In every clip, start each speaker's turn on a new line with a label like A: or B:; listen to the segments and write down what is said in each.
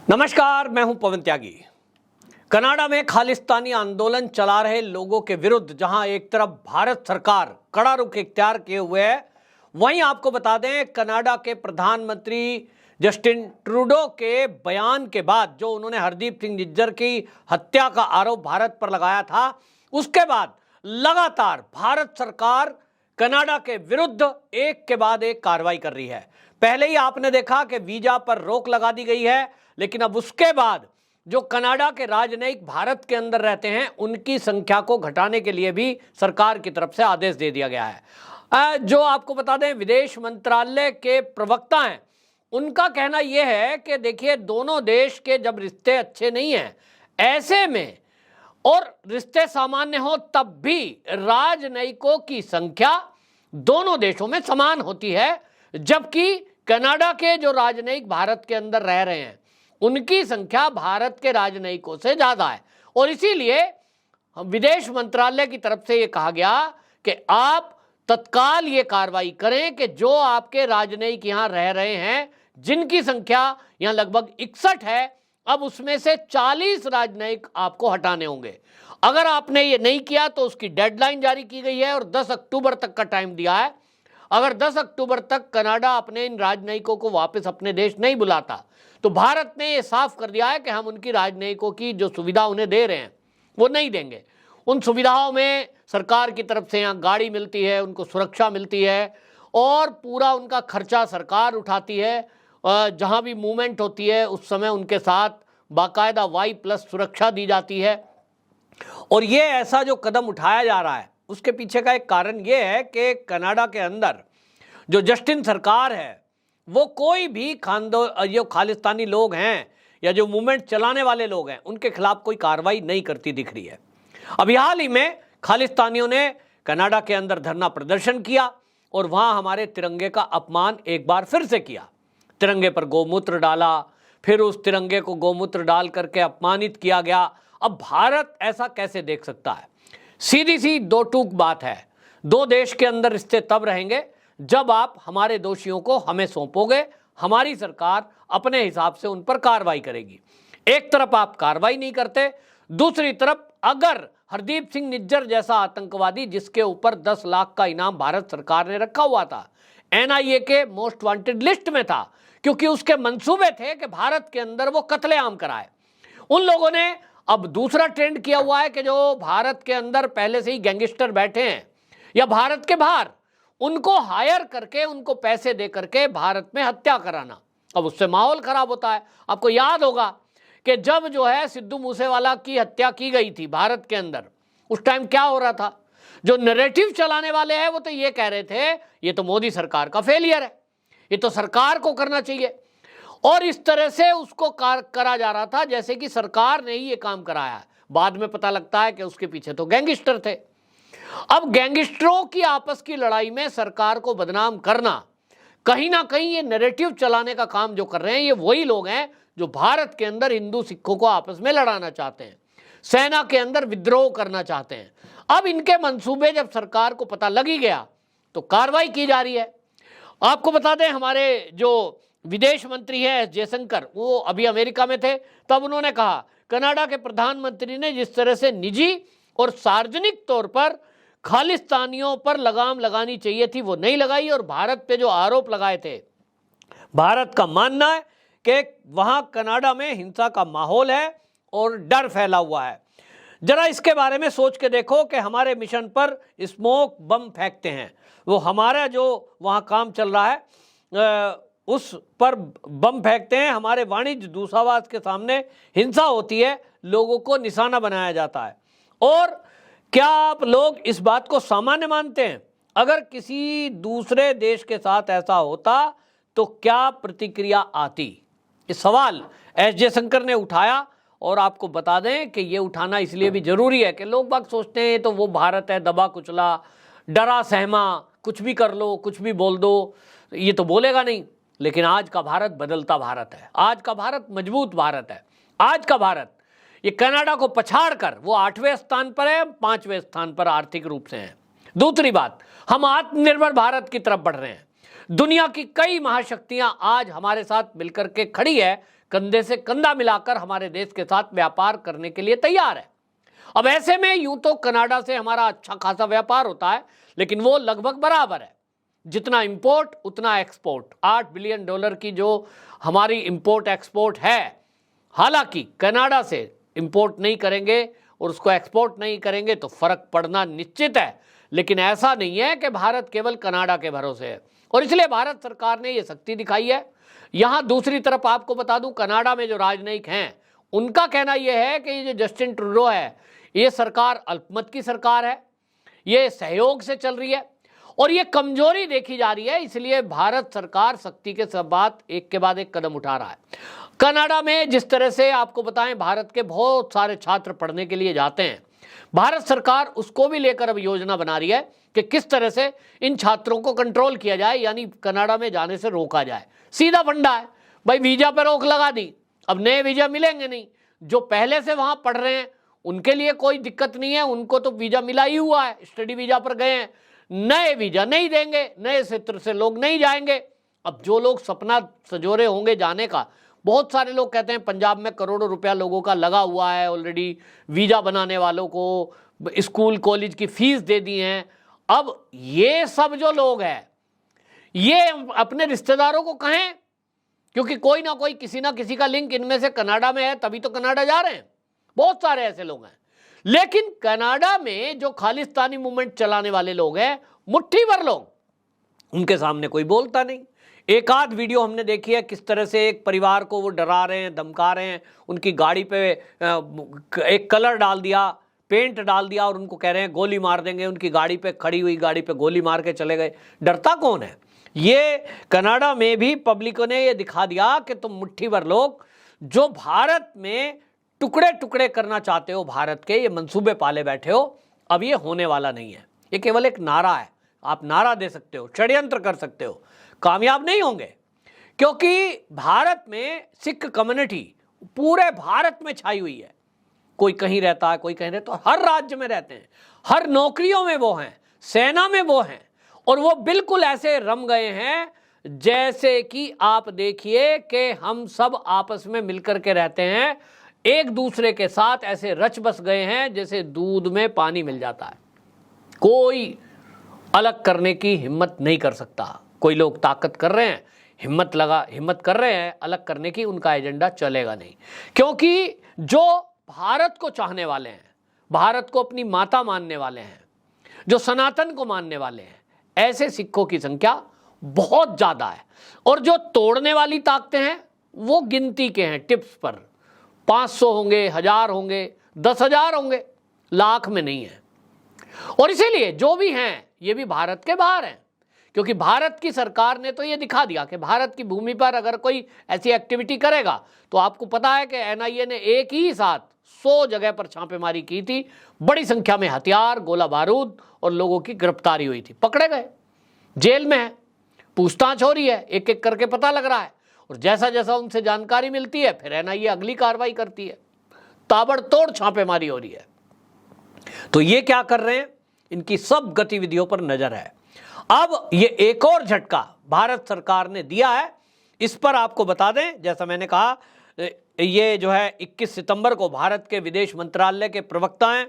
A: नमस्कार, मैं हूं पवन त्यागी। कनाडा में खालिस्तानी आंदोलन चला रहे लोगों के विरुद्ध जहां एक तरफ भारत सरकार कड़ा रुख इख्तियार किए हुए है, वहीं आपको बता दें कनाडा के प्रधानमंत्री जस्टिन ट्रूडो के बयान के बाद जो उन्होंने हरदीप सिंह निज्जर की हत्या का आरोप भारत पर लगाया था, उसके बाद लगातार भारत सरकार कनाडा के विरुद्ध एक के बाद एक कार्रवाई कर रही है। पहले ही आपने देखा कि वीजा पर रोक लगा दी गई है, लेकिन अब उसके बाद जो कनाडा के राजनयिक भारत के अंदर रहते हैं उनकी संख्या को घटाने के लिए भी सरकार की तरफ से आदेश दे दिया गया है। जो आपको बता दें विदेश मंत्रालय के प्रवक्ता हैं, उनका कहना यह है कि देखिए दोनों देश के जब रिश्ते अच्छे नहीं हैं, ऐसे में और रिश्ते सामान्य हो तब भी राजनयिकों की संख्या दोनों देशों में समान होती है, जबकि कनाडा के जो राजनयिक भारत के अंदर रह रहे हैं उनकी संख्या भारत के राजनयिकों से ज्यादा है। और इसीलिए विदेश मंत्रालय की तरफ से यह कहा गया कि आप तत्काल ये कार्रवाई करें कि जो आपके राजनयिक यहां रह रहे हैं, जिनकी संख्या यहां लगभग 61 है, अब उसमें से 40 राजनयिक आपको हटाने होंगे। अगर आपने ये नहीं किया तो उसकी डेडलाइन जारी की गई है और 10 अक्टूबर तक का टाइम दिया है। अगर 10 अक्टूबर तक कनाडा अपने इन राजनयिकों को वापस अपने देश नहीं बुलाता तो भारत ने यह साफ कर दिया है कि हम उनकी राजनयिकों की जो सुविधा उन्हें दे रहे हैं वो नहीं देंगे। उन सुविधाओं में सरकार की तरफ से यहाँ गाड़ी मिलती है, उनको सुरक्षा मिलती है और पूरा उनका खर्चा सरकार उठाती है। जहाँ भी मूवमेंट होती है उस समय उनके साथ बाकायदा Y+ सुरक्षा दी जाती है। और ये ऐसा जो कदम उठाया जा रहा है उसके पीछे का एक कारण ये है कि कनाडा के अंदर जो जस्टिन सरकार है वो कोई भी जो खालिस्तानी लोग हैं या जो मूवमेंट चलाने वाले लोग हैं उनके खिलाफ कोई कार्रवाई नहीं करती दिख रही है। अभी हाल ही में खालिस्तानियों ने कनाडा के अंदर धरना प्रदर्शन किया और वहां हमारे तिरंगे का अपमान एक बार फिर से किया। तिरंगे पर गोमूत्र डाला, फिर उस तिरंगे को गोमूत्र डाल करके अपमानित किया गया। अब भारत ऐसा कैसे देख सकता है? सीधी सी दो टूक बात है, दो देश के अंदर रिश्ते तब रहेंगे जब आप हमारे दोषियों को हमें सौंपोगे, हमारी सरकार अपने हिसाब से उन पर कार्रवाई करेगी। एक तरफ आप कार्रवाई नहीं करते, दूसरी तरफ अगर हरदीप सिंह निज्जर जैसा आतंकवादी जिसके ऊपर 10 लाख का इनाम भारत सरकार ने रखा हुआ था, NIA के मोस्ट वांटेड लिस्ट में था, क्योंकि उसके मंसूबे थे कि भारत के अंदर वो कत्लेआम कराए। उन लोगों ने अब दूसरा ट्रेंड किया हुआ है कि जो भारत के अंदर पहले से ही गैंगस्टर बैठे हैं या भारत के बाहर, उनको हायर करके उनको पैसे दे करके भारत में हत्या कराना। अब उससे माहौल खराब होता है। आपको याद होगा कि जब जो है सिद्धू मूसेवाला की हत्या की गई थी भारत के अंदर, उस टाइम क्या हो रहा था? जो नैरेटिव चलाने वाले हैं वो तो ये कह रहे थे ये तो मोदी सरकार का फेलियर है, ये तो सरकार को करना चाहिए, और इस तरह से उसको करा जा रहा था जैसे कि सरकार ने ही ये काम कराया। बाद में पता लगता है कि उसके पीछे तो गैंगस्टर थे। अब गैंगस्टरों की आपस की लड़ाई में सरकार को बदनाम करना, कहीं ना कहीं ये नैरेटिव चलाने का काम जो कर रहे हैं ये वही लोग हैं जो भारत के अंदर हिंदू सिखों को आपस में लड़ाना चाहते हैं, सेना के अंदर विद्रोह करना चाहते हैं। अब इनके मंसूबे जब सरकार को पता लग ही गया तो कार्रवाई की जा रही है। आपको बता दें हमारे जो विदेश मंत्री है एस जयशंकर, वो अभी अमेरिका में थे, तब उन्होंने कहा कनाडा के प्रधानमंत्री ने जिस तरह से निजी और सार्वजनिक तौर पर खालिस्तानियों पर लगाम लगानी चाहिए थी वो नहीं लगाई, और भारत पे जो आरोप लगाए थे, भारत का मानना है कि वहां कनाडा में हिंसा का माहौल है और डर फैला हुआ है। जरा इसके बारे में सोच के देखो कि हमारे मिशन पर स्मोक बम फेंकते हैं, वो हमारा जो वहां काम चल रहा है उस पर बम फेंकते हैं, हमारे वाणिज्य दूतावास के सामने हिंसा होती है, लोगों को निशाना बनाया जाता है। और क्या आप लोग इस बात को सामान्य मानते हैं? अगर किसी दूसरे देश के साथ ऐसा होता तो क्या प्रतिक्रिया आती? ये सवाल एस जयशंकर ने उठाया। और आपको बता दें कि ये उठाना इसलिए भी जरूरी है कि लोग बाग सोचते हैं तो वो भारत है दबा कुचला, डरा सहमा, कुछ भी कर लो, कुछ भी बोल दो, ये तो बोलेगा नहीं। लेकिन आज का भारत बदलता भारत है, आज का भारत मजबूत भारत है। आज का भारत ये कनाडा को पछाड़ कर वो 8वें स्थान पर है, 5वें स्थान पर आर्थिक रूप से है। दूसरी बात, हम आत्मनिर्भर भारत की तरफ बढ़ रहे हैं। दुनिया की कई महाशक्तियां आज हमारे साथ मिलकर के खड़ी है कंधे से कंधा मिलाकर हमारे देश के साथ व्यापार करने के लिए तैयार है। अब ऐसे में यूं तो कनाडा से हमारा अच्छा खासा व्यापार होता है, लेकिन वो लगभग बराबर है, जितना इंपोर्ट उतना एक्सपोर्ट। $8 बिलियन की जो हमारी इंपोर्ट एक्सपोर्ट है, हालांकि कनाडा से इंपोर्ट नहीं करेंगे और उसको एक्सपोर्ट नहीं करेंगे तो फर्क पड़ना निश्चित है, लेकिन ऐसा नहीं है कि भारत केवल कनाडा के भरोसे है, और इसलिए भारत सरकार ने यह सख्ती दिखाई है। यहां दूसरी तरफ आपको बता दूं, कनाडा में जो राजनयिक हैं उनका कहना यह है कि ये जो जस्टिन ट्रूडो है, ये सरकार अल्पमत की सरकार है, ये सहयोग से चल रही है और ये कमजोरी देखी जा रही है, इसलिए भारत सरकार सख्ती के साथ एक के बाद एक कदम उठा रहा है। कनाडा में जिस तरह से आपको बताएं, भारत के बहुत सारे छात्र पढ़ने के लिए जाते हैं, भारत सरकार उसको भी लेकर अब योजना बना रही है कि किस तरह से इन छात्रों को कंट्रोल किया जाए, यानी कनाडा में जाने से रोका जाए। सीधा फंडा है भाई, वीजा पर रोक लगा दी, अब नए वीजा मिलेंगे नहीं। जो पहले से वहां पढ़ रहे हैं उनके लिए कोई दिक्कत नहीं है, उनको तो वीजा मिला ही हुआ है, स्टडी वीजा पर गए हैं, नए वीजा नहीं देंगे, नए क्षेत्र से लोग नहीं जाएंगे। अब जो लोग सपना सजोरे होंगे जाने का, बहुत सारे लोग कहते हैं पंजाब में करोड़ों रुपया लोगों का लगा हुआ है ऑलरेडी, वीजा बनाने वालों को स्कूल कॉलेज की फीस दे दी है। अब ये सब जो लोग हैं ये अपने रिश्तेदारों को कहें, क्योंकि कोई ना कोई किसी ना किसी का लिंक इनमें से कनाडा में है, तभी तो कनाडा जा रहे हैं। बहुत सारे ऐसे लोग हैं, लेकिन कनाडा में जो खालिस्तानी मूवमेंट चलाने वाले लोग हैं, मुट्ठी भर लोग, उनके सामने कोई बोलता नहीं। एक आध वीडियो हमने देखी है किस तरह से एक परिवार को वो डरा रहे हैं, धमका रहे हैं, उनकी गाड़ी पे एक कलर डाल दिया, पेंट डाल दिया और उनको कह रहे हैं गोली मार देंगे, उनकी गाड़ी पे खड़ी हुई गाड़ी पे गोली मार के चले गए। डरता कौन है? ये कनाडा में भी पब्लिकों ने ये दिखा दिया कि तुम मुट्ठी भर लोग जो भारत में टुकड़े टुकड़े करना चाहते हो, भारत के ये मंसूबे पाले बैठे हो, अब ये होने वाला नहीं है। ये केवल एक नारा है, आप नारा दे सकते हो, षड्यंत्र कर सकते हो, कामयाब नहीं होंगे, क्योंकि भारत में सिख कम्युनिटी पूरे भारत में छाई हुई है। कोई कहीं रहता है, कोई कहीं रहता है, हर राज्य में रहते हैं, हर नौकरियों में वो हैं, सेना में वो हैं, और वो बिल्कुल ऐसे रम गए हैं जैसे कि आप देखिए कि हम सब आपस में मिलकर के रहते हैं, एक दूसरे के साथ ऐसे रच बस गए हैं जैसे दूध में पानी मिल जाता है। कोई अलग करने की हिम्मत नहीं कर सकता। कोई लोग ताकत कर रहे हैं, हिम्मत कर रहे हैं अलग करने की, उनका एजेंडा चलेगा नहीं, क्योंकि जो भारत को चाहने वाले हैं, भारत को अपनी माता मानने वाले हैं, जो सनातन को मानने वाले हैं, ऐसे सिखों की संख्या बहुत ज्यादा है। और जो तोड़ने वाली ताकतें हैं वो गिनती के हैं, टिप्स पर 500 होंगे, 1000 होंगे, 10,000 होंगे, लाख में नहीं है। और इसीलिए जो भी हैं ये भी भारत के बाहर हैं, क्योंकि भारत की सरकार ने तो ये दिखा दिया कि भारत की भूमि पर अगर कोई ऐसी एक्टिविटी करेगा तो आपको पता है कि एनआईए ने एक ही साथ 100 जगह पर छापेमारी की थी, बड़ी संख्या में हथियार, गोला बारूद और लोगों की गिरफ्तारी हुई थी, पकड़े गए, जेल में है, पूछताछ हो रही है, एक एक करके पता लग रहा है, और जैसा जैसा उनसे जानकारी मिलती है फिर एनआईए अगली कार्रवाई करती है, ताबड़तोड़ छापेमारी हो रही है। तो ये क्या कर रहे हैं, इनकी सब गतिविधियों पर नजर है। अब ये एक और झटका भारत सरकार ने दिया है, इस पर आपको बता दें, जैसा मैंने कहा, ये जो है 21 सितंबर को भारत के विदेश मंत्रालय के प्रवक्ता हैं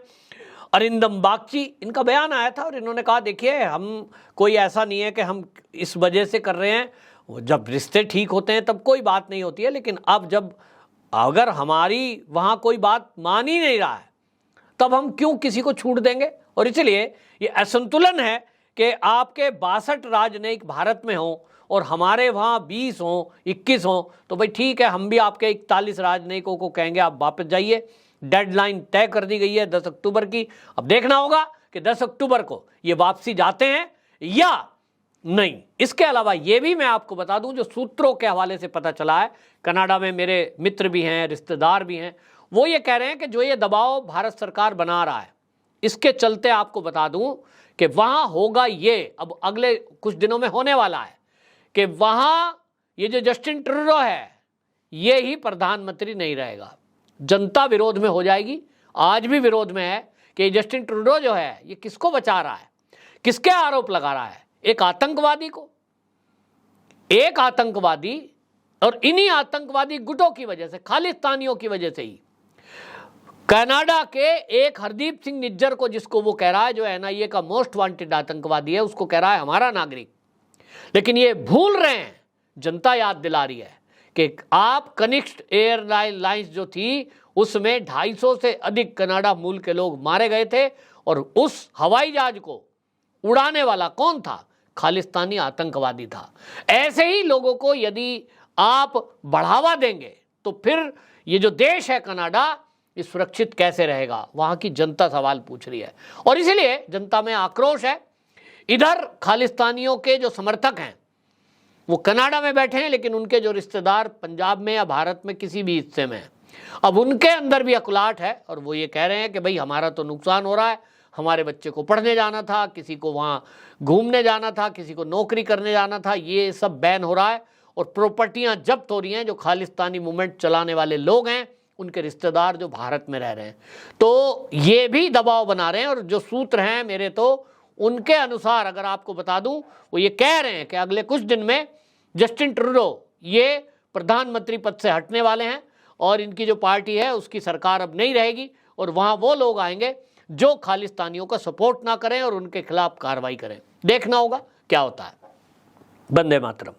A: अरिंदम बागची, इनका बयान आया था और इन्होंने कहा देखिए हम कोई ऐसा नहीं है कि हम इस वजह से कर रहे हैं, जब रिश्ते ठीक होते हैं तब कोई बात नहीं होती है, लेकिन अब जब अगर हमारी वहाँ कोई बात मान ही नहीं रहा है तब हम क्यों किसी को छूट देंगे। और इसलिए ये असंतुलन है कि आपके 62 राजनयिक भारत में हों और हमारे वहाँ 20 हों, 21 हों, तो भाई ठीक है, हम भी आपके 41 राजनयिकों को कहेंगे आप वापस जाइए। डेडलाइन तय कर दी गई है 10 अक्टूबर की। अब देखना होगा कि 10 अक्टूबर को ये वापसी जाते हैं या नहीं। इसके अलावा ये भी मैं आपको बता दूं, जो सूत्रों के हवाले से पता चला है, कनाडा में मेरे मित्र भी हैं, रिश्तेदार भी हैं, वो ये कह रहे हैं कि जो ये दबाव भारत सरकार बना रहा है, इसके चलते आपको बता दूं कि वहां होगा ये, अब अगले कुछ दिनों में होने वाला है कि वहां ये जो जस्टिन ट्रूडो है ये ही प्रधानमंत्री नहीं रहेगा। जनता विरोध में हो जाएगी, आज भी विरोध में है कि जस्टिन ट्रूडो जो है ये किसको बचा रहा है, किसके आरोप लगा रहा है, एक आतंकवादी को। एक आतंकवादी और इन्हीं आतंकवादी गुटों की वजह से, खालिस्तानियों की वजह से ही कनाडा के एक हरदीप सिंह निज्जर को, जिसको वो कह रहा है जो एनआईए का मोस्ट वांटेड आतंकवादी है, उसको कह रहा है हमारा नागरिक। लेकिन ये भूल रहे हैं, जनता याद दिला रही है कि आप कनिष्क एयरलाइंस जो थी उसमें 250 से अधिक कनाडा मूल के लोग मारे गए थे, और उस हवाई जहाज को उड़ाने वाला कौन था? खालिस्तानी आतंकवादी था। ऐसे ही लोगों को यदि आप बढ़ावा देंगे तो फिर ये जो देश है कनाडा, ये सुरक्षित कैसे रहेगा? वहां की जनता सवाल पूछ रही है, और इसीलिए जनता में आक्रोश है। इधर खालिस्तानियों के जो समर्थक हैं वो कनाडा में बैठे हैं, लेकिन उनके जो रिश्तेदार पंजाब में या भारत में किसी भी हिस्से में हैं, अब उनके अंदर भी अकुलाहट है, और वो ये कह रहे हैं कि भाई हमारा तो नुकसान हो रहा है, हमारे बच्चे को पढ़ने जाना था, किसी को वहाँ घूमने जाना था, किसी को नौकरी करने जाना था, ये सब बैन हो रहा है, और प्रॉपर्टियां जब्त हो रही हैं। जो खालिस्तानी मूवमेंट चलाने वाले लोग हैं उनके रिश्तेदार जो भारत में रह रहे हैं, तो ये भी दबाव बना रहे हैं। और जो सूत्र हैं मेरे, तो उनके अनुसार अगर आपको बता दूं, वो ये कह रहे हैं कि अगले कुछ दिन में जस्टिन ट्रूडो ये प्रधानमंत्री पद से हटने वाले हैं, और इनकी जो पार्टी है उसकी सरकार अब नहीं रहेगी, और वहां वो लोग आएंगे जो खालिस्तानियों का सपोर्ट ना करें और उनके खिलाफ कार्रवाई करें। देखना होगा क्या होता है। वंदे मातरम।